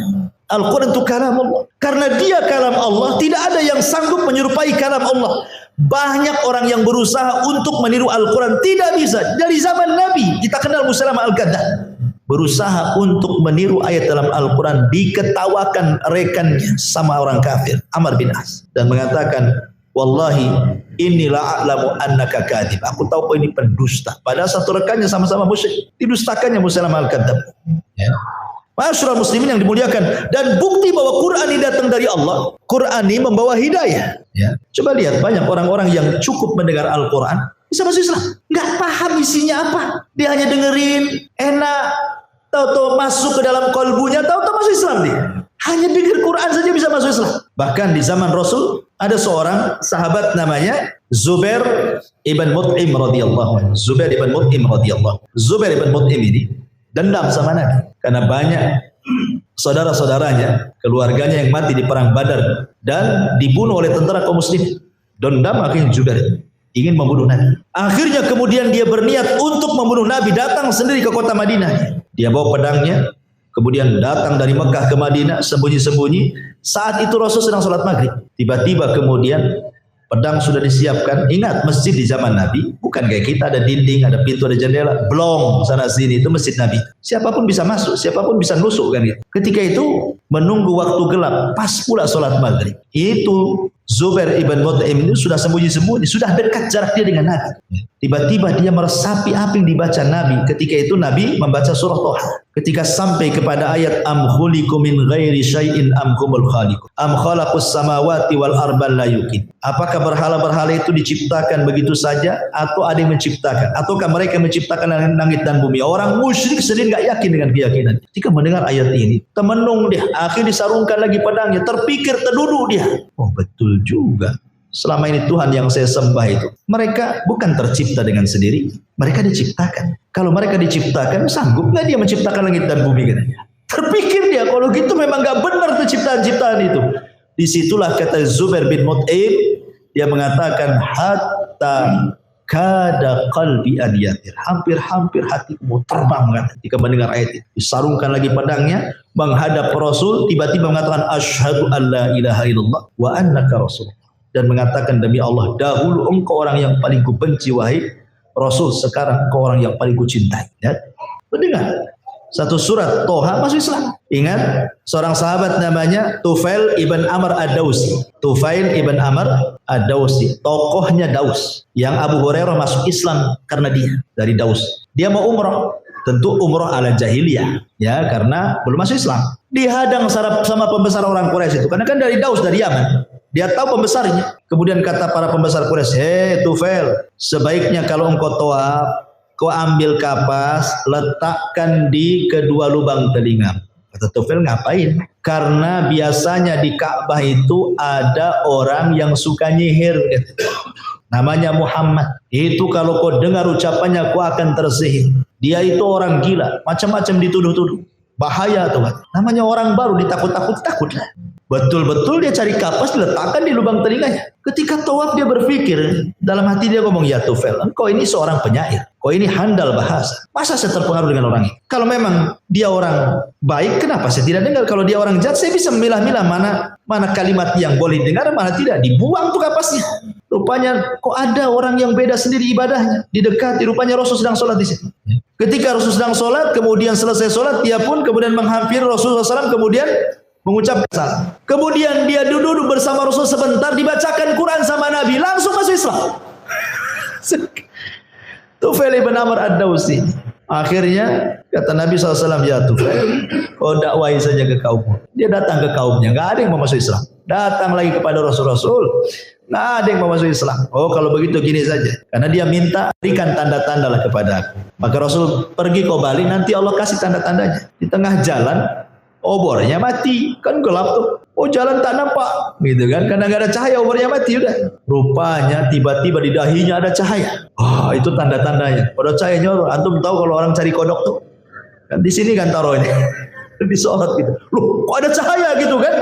Al-Quran itu kalam Allah. Karena dia kalam Allah, tidak ada yang sanggup menyerupai kalam Allah. Banyak orang yang berusaha untuk meniru Al-Quran, tidak bisa. Dari zaman Nabi, kita kenal Musailamah Al-Kadzdzab, berusaha untuk meniru ayat dalam Al-Quran, diketawakan rekannya sama orang kafir, Amr bin As, dan mengatakan, wallahi inni la'alamu annaka kadhib. Aku tahu kau ini pendusta. Padahal satu rekannya sama-sama musyrik, didustakannya Musailamah Al-Kadzdzab. Ya. Masyarakat muslimin yang dimuliakan, dan bukti bahwa Quran ini datang dari Allah. Quran ini membawa hidayah. Ya. Coba lihat, banyak orang-orang yang cukup mendengar Al-Quran bisa masuk Islam, nggak paham isinya apa. Dia hanya dengerin, enak, tahu-tahu masuk ke dalam kalbunya, tahu-tahu masuk Islam dia. Hanya dengar Quran saja bisa masuk Islam. Bahkan di zaman Rasul Ada seorang sahabat namanya Zubair ibn Mut'im radhiyallahu anhu. Zubair ibn Mut'im radhiyallahu. Zubair ibn Mut'im ini dendam sama Nabi karena banyak saudara-saudaranya, keluarganya yang mati di perang Badar dan dibunuh oleh tentara kaum muslimin. Dendam akhirnya Zubair ingin membunuh Nabi. Akhirnya kemudian dia berniat untuk membunuh Nabi, datang sendiri ke kota Madinah. Dia bawa pedangnya, kemudian datang dari Mekah ke Madinah sembunyi-sembunyi. Saat itu Rasul sedang sholat maghrib. Tiba-tiba kemudian pedang sudah disiapkan. Ingat, masjid di zaman Nabi bukan kayak kita ada dinding, ada pintu, ada jendela. Belum sana sini, itu masjid Nabi. Siapapun bisa masuk, siapapun bisa nusuk kan gitu. Ketika itu menunggu waktu gelap, pas pula sholat maghrib. Itu Zubair ibn Mut'im itu sudah sembunyi-sembunyi, sudah dekat jarak dia dengan Nabi. Tiba-tiba dia meresapi apa yang dibaca Nabi. Ketika itu Nabi membaca surah Toha. Ketika sampai kepada ayat am khuliqu min ghairi syai'in am humul khaliqun am khalaqus samawati wal arda la yuqin. Apakah berhala-berhala itu diciptakan begitu saja atau ada yang menciptakan? Ataukah mereka menciptakan langit dan bumi? Orang musyrik sendiri enggak yakin dengan keyakinan. Ketika mendengar ayat ini, temenung dia, akhirnya disarungkan lagi pedangnya, terpikir, terduduk dia. Oh, betul juga. Selama ini Tuhan yang saya sembah itu, mereka bukan tercipta dengan sendiri, mereka diciptakan. Kalau mereka diciptakan, sanggup nggak dia menciptakan langit dan bumi katanya? Terpikir dia, kalau gitu memang nggak benar tuh ciptaan-ciptaan itu. Disitulah kata Zubair bin Mut'im, dia mengatakan hatta kada qalbi an yatir. Hampir-hampir hatiku mau terbang kan ketika mendengar ayat itu. Disarungkan lagi pedangnya, menghadap Rasul, tiba-tiba mengatakan asyhadu an la ilaha illallah wa annaka rasulullah. Dan mengatakan demi Allah, dahulu engkau orang yang paling kubenci wahai Rasul, sekarang engkau orang yang paling kucintai. Ya. Mendengar satu surat Toha masuk Islam. Ingat seorang sahabat namanya Tufail ibn Amr ad-Dawsi. Tufail ibn Amr ad-Dawsi, tokohnya Daus, yang Abu Hurairah masuk Islam karena dia dari Daus. Dia mau umrah, tentu umrah ala jahiliyah, ya, karena belum masuk Islam. Dihadang sama pembesar orang Quraisy itu, karena kan dari Daus, dari Yaman. Dia tahu pembesarnya. Kemudian kata para pembesar Quraisy, "Hei Tufail, sebaiknya kalau engkau tawaf, kau ambil kapas, letakkan di kedua lubang telinga." Kata Tufail, "Ngapain?" Karena biasanya di Ka'bah itu ada orang yang suka nyihir. Namanya Muhammad. Itu kalau kau dengar ucapannya, kau akan tersihir. Dia itu orang gila, macam-macam dituduh-tuduh. Bahaya tuh. Namanya orang baru, ditakut-takut. Betul-betul dia cari kapas, diletakkan di lubang telinganya. Ketika tawaf dia berpikir, dalam hati dia ngomong, ya Tufail, engkau ini seorang penyair, kau ini handal bahasa. Masa saya terpengaruh dengan orang ini? Kalau memang dia orang baik, kenapa saya tidak dengar? Kalau dia orang jahat, saya bisa memilah-milah mana kalimat yang boleh dengar, mana tidak. Dibuang tuh kapasnya. Rupanya kok ada orang yang beda sendiri ibadahnya. Didekati, rupanya Rasul sedang sholat di situ. Ketika Rasul sedang sholat, kemudian selesai sholat, dia pun kemudian menghampiri Rasulullah SAW, kemudian mengucapkan salam. Kemudian dia duduk bersama Rasul sebentar, dibacakan Quran sama Nabi, langsung masuk Islam. Tufail ibn Amr ad-Dawsi. Akhirnya kata Nabi SAW, ya Tufail, kau dakwahi saja ke kaummu. Dia datang ke kaumnya, nggak ada yang mau masuk Islam. Datang lagi kepada Rasul, nggak ada yang mau masuk Islam. Oh, kalau begitu gini saja, karena dia minta berikan tanda-tanda lah kepada aku. Maka Rasul pergi kau balik, nanti Allah kasih tanda-tandanya. Di tengah jalan obornya mati, kan gelap tuh. Oh, jalan tak nampak, gitu kan? Karena nggak ada cahaya, obornya mati udah. Rupanya tiba-tiba di dahinya ada cahaya. Oh, itu tanda-tandanya. Pada cahayanya, antum tahu kalau orang cari kodok tuh, kan di sini kan taruhnya, disorot gitu. Loh, kok ada cahaya gitu kan?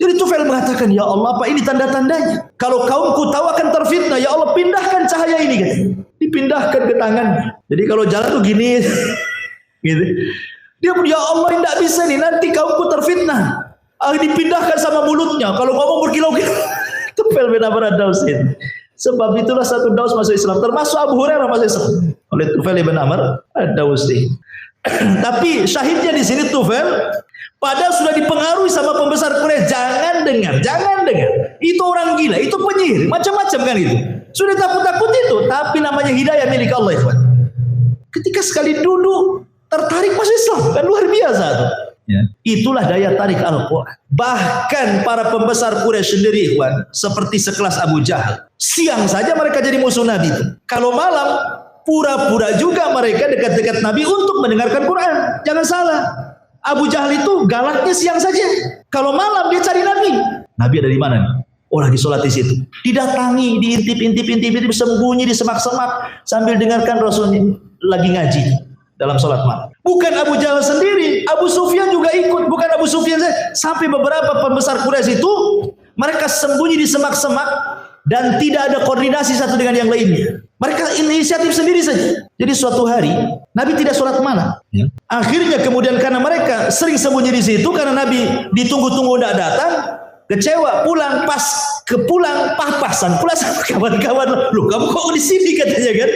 Jadi Tufail mengatakan, ya Allah, apa ini tanda-tandanya? Kalau kaumku tahu akan terfitnah, ya Allah, pindahkan cahaya ini, gitu. Dipindahkan ke tangannya. Jadi kalau jalan tuh gini, gitu. Dia pun, ya Allah, tidak bisa nih, nanti kaumku terfitnah. Dipindahkan sama mulutnya. Kalau ngomong berkilau-kilau. Tufail bin Amr ad-Dawsi. Sebab itulah satu Daus masuk Islam. Termasuk Abu Hurairah masuk Islam. Oleh Tufail bin Amr ad-Dawsi. Tapi syahidnya di sini Tufail, padahal sudah dipengaruhi sama pembesar Quraisy. Jangan dengar. Itu orang gila, itu penyihir, macam-macam kan itu. Sudah takut-takut itu. Tapi namanya hidayah milik Allah, ikhwan. Ketika sekali duduk, tertarik masuk Islam, kan luar biasa tuh. Ya. Itulah daya tarik Al-Quran. Bahkan para pembesar Quraisy sendiri, ikhwan, seperti sekelas Abu Jahal, siang saja mereka jadi musuh Nabi itu. Kalau malam, pura-pura juga mereka dekat-dekat Nabi untuk mendengarkan Quran. Jangan salah, Abu Jahal itu galaknya siang saja. Kalau malam dia cari Nabi. Nabi ada di mana nih? Oh, lagi sholat di situ. Didatangi, diintip, sembunyi di semak-semak sambil dengarkan Rasulnya lagi ngaji dalam sholat malam. Bukan Abu Jahal sendiri, Abu Sufyan juga ikut. Bukan Abu Sufyan saja, sampai beberapa pembesar Quraisy itu mereka sembunyi di semak-semak dan tidak ada koordinasi satu dengan yang lainnya. Mereka inisiatif sendiri saja. Jadi suatu hari Nabi tidak sholat malam. Akhirnya kemudian karena mereka sering sembunyi di situ, karena Nabi ditunggu-tunggu tidak datang, kecewa, pulang papasan pula sama kawan-kawan. Loh, kamu kok di sini, katanya kan?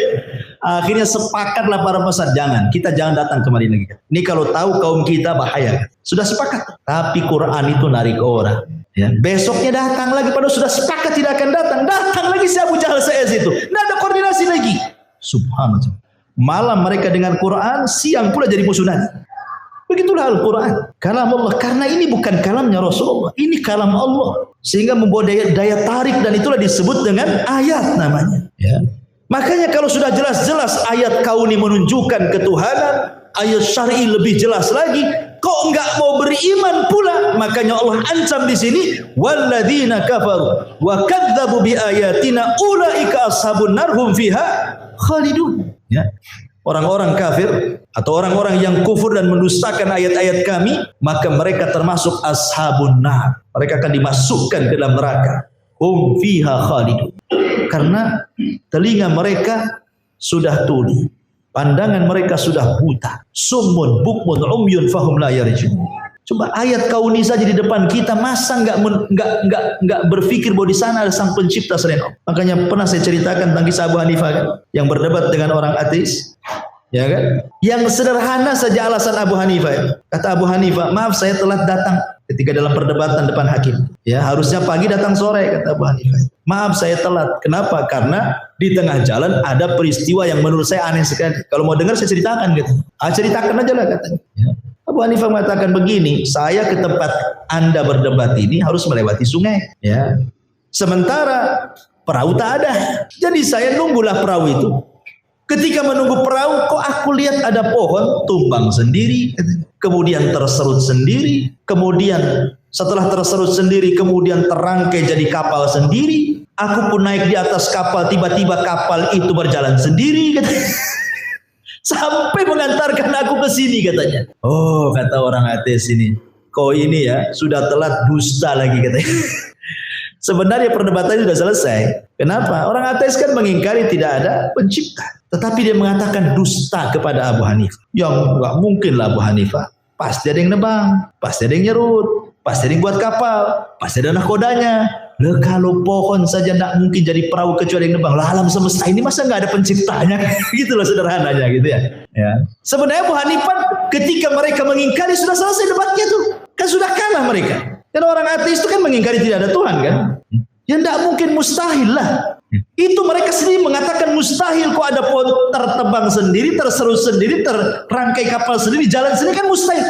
Akhirnya sepakatlah para pesan, kita jangan datang kemari lagi. Ini kalau tahu kaum kita bahaya. Sudah sepakat. Tapi Quran itu narik orang. Ya. Besoknya datang lagi, padahal sudah sepakat tidak akan datang. Datang lagi si Abu Jahal itu. Tidak ada koordinasi lagi. Subhanallah. Malam mereka dengan Quran, siang pula jadi musuh Nabi. Begitulah Al-Quran. Kalam Allah. Karena ini bukan kalamnya Rasulullah. Ini kalam Allah. Sehingga membawa daya tarik, dan itulah disebut dengan ayat namanya. Ya. Makanya kalau sudah jelas-jelas ayat kauni menunjukkan ketuhanan, ayat syar'i lebih jelas lagi, kok enggak mau beriman pula? Makanya Allah ancam di sini, walladzina kafaru wa kadzdzabu biayatina ulaika ashabun nar hum fiha khalidun. Ya. Orang-orang kafir atau orang-orang yang kufur dan mendustakan ayat-ayat kami, maka mereka termasuk ashabun nar. Mereka akan dimasukkan ke dalam neraka. Hum fiha khalidun. Karena telinga mereka sudah tuli, pandangan mereka sudah buta, summun bukmun umyun fahum la yarjun. Coba ayat kauni saja di depan kita, masa enggak berpikir bahwa di sana ada sang pencipta selain Allah. Makanya pernah saya ceritakan tentang kisah Abu Hanifah kan, yang berdebat dengan orang ateis. Ya kan? Yang sederhana saja alasan Abu Hanifah. Ya. Kata Abu Hanifah, maaf saya telat datang ketika dalam perdebatan depan hakim. Ya, harusnya pagi datang sore, kata Abu Hanifah. Maaf saya telat. Kenapa? Karena di tengah jalan ada peristiwa yang menurut saya aneh sekali. Kalau mau dengar saya ceritakan gitu. Ceritakan aja lah katanya. Ya. Abu Hanifah mengatakan begini, saya ke tempat Anda berdebat ini harus melewati sungai. Ya. Sementara perahu tak ada. Jadi saya nunggulah perahu itu. Ketika menunggu perahu, kok aku lihat ada pohon tumbang sendiri, kemudian terserut sendiri, kemudian setelah terserut sendiri, kemudian terangkai jadi kapal sendiri. Aku pun naik di atas kapal, tiba-tiba kapal itu berjalan sendiri, katanya. Sampai mengantarkan aku ke sini, katanya. Oh, kata orang ateis ini, kau ini ya sudah telat, dusta lagi, katanya. Sebenarnya perdebatan sudah selesai. Kenapa? Orang ateis kan mengingkari tidak ada pencipta. Tetapi dia mengatakan dusta kepada Abu Hanifah. Yang enggak mungkin lah Abu Hanifah. Pasti ada yang nebang, pasti ada yang nyerut, pasti ada yang buat kapal, pasti ada nakodanya. Lah kalau pohon saja enggak mungkin jadi perahu kecuali yang nebang. Lah alam semesta ini masa enggak ada penciptanya? Gitu loh sederhananya gitu ya. Ya. Sebenarnya Abu Hanifah ketika mereka mengingkari sudah selesai debatnya tuh. Kan sudah kalah mereka. Karena orang ateis itu kan mengingkari tidak ada Tuhan kan. Ya tidak mungkin, mustahil lah. Itu mereka sendiri mengatakan mustahil, kok ada pohon tertebang sendiri, terserut sendiri, terangkai kapal sendiri, jalan sendiri, kan mustahil.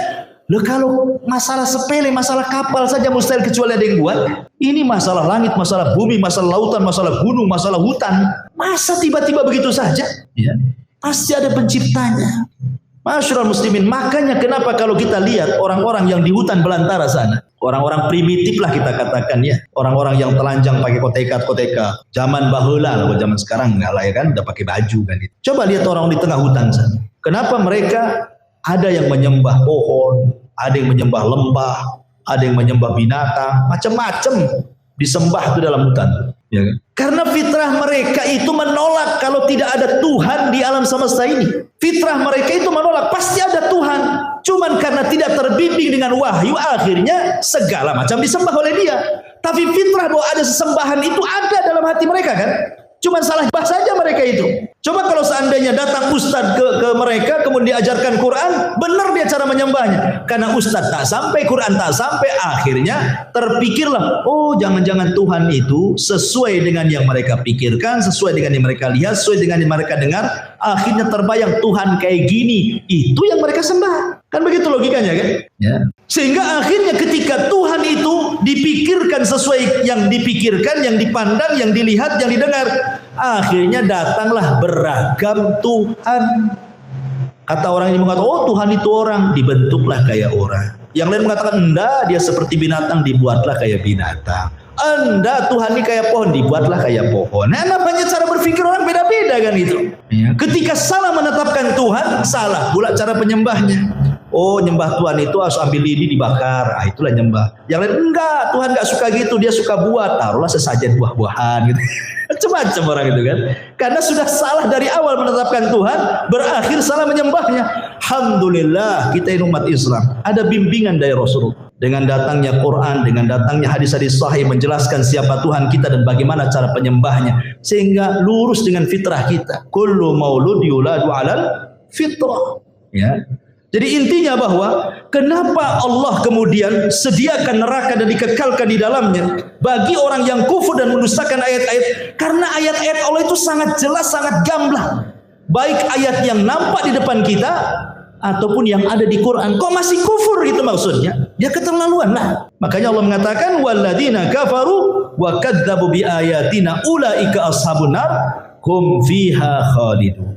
Loh kalau masalah sepele, masalah kapal saja mustahil kecuali ada yang buat. Ini masalah langit, masalah bumi, masalah lautan, masalah gunung, masalah hutan. Masa tiba-tiba begitu saja? Ya. Pasti ada penciptanya. Masyarul muslimin, makanya kenapa kalau kita lihat orang-orang yang di hutan belantara sana, orang-orang primitif lah kita katakan ya, orang-orang yang telanjang pakai koteka, zaman baheula, kalau zaman sekarang enggak lah ya kan, udah pakai baju kan gitu. Coba lihat orang di tengah hutan sana. Kenapa mereka ada yang menyembah pohon, ada yang menyembah lembah, ada yang menyembah binatang, macam-macam disembah itu dalam hutan. Ya kan? Karena fitrah mereka itu menolak kalau tidak ada Tuhan di alam semesta ini. Fitrah mereka itu menolak pasti ada Tuhan. Cuman karena tidak terbimbing dengan wahyu, akhirnya segala macam disembah oleh dia. Tapi fitrah bahwa ada sesembahan itu ada dalam hati mereka kan. Cuman salah bahasa saja mereka itu. Coba kalau seandainya datang ustadz ke mereka, kemudian diajarkan Quran, benar dia cara menyembahnya. Karena ustadz tak sampai, Quran tak sampai, akhirnya terpikirlah, oh jangan-jangan Tuhan itu sesuai dengan yang mereka pikirkan, sesuai dengan yang mereka lihat, sesuai dengan yang mereka dengar. Akhirnya terbayang Tuhan kayak gini, itu yang mereka sembah. Kan begitu logikanya kan? Ya. Sehingga akhirnya ketika Tuhan itu dipikirkan sesuai yang dipikirkan, yang dipandang, yang dilihat, yang didengar, akhirnya datanglah beragam Tuhan. Kata orang ini mengatakan, oh Tuhan itu orang, dibentuklah kayak orang. Yang lain mengatakan, enggak, dia seperti binatang, dibuatlah kayak binatang. Anda Tuhan ini kayak pohon, dibuatlah kayak pohon. Nah, namanya cara berpikir orang beda-beda kan itu. Ya. Ketika salah menetapkan Tuhan, salah pula cara penyembahnya. Oh, nyembah Tuhan itu harus ambil lidi dibakar. Ah, itulah nyembah. Yang lain enggak, Tuhan enggak suka gitu, dia suka buat. Taruhlah sesajen buah-buahan gitu. Macam-macam orang itu kan. Karena sudah salah dari awal menetapkan Tuhan, berakhir salah menyembahnya. Alhamdulillah kita ini umat Islam, ada bimbingan dari Rasulullah. Dengan datangnya Quran, dengan datangnya hadis-hadis sahih menjelaskan siapa Tuhan kita dan bagaimana cara penyembahnya, sehingga lurus dengan fitrah kita. Kullu maulud yuladu 'alal fitrah. Ya. Jadi intinya bahwa kenapa Allah kemudian sediakan neraka dan dikekalkan di dalamnya bagi orang yang kufur dan mendustakan ayat-ayat, karena ayat-ayat Allah itu sangat jelas, sangat gamblang. Baik ayat yang nampak di depan kita ataupun yang ada di Quran. Kok masih kufur gitu maksudnya? Dia keterlaluan lah. Makanya Allah mengatakan walladzina kafaru wa kadzdzabu biayatina ulaika ashabun nar hum fiha khalidun.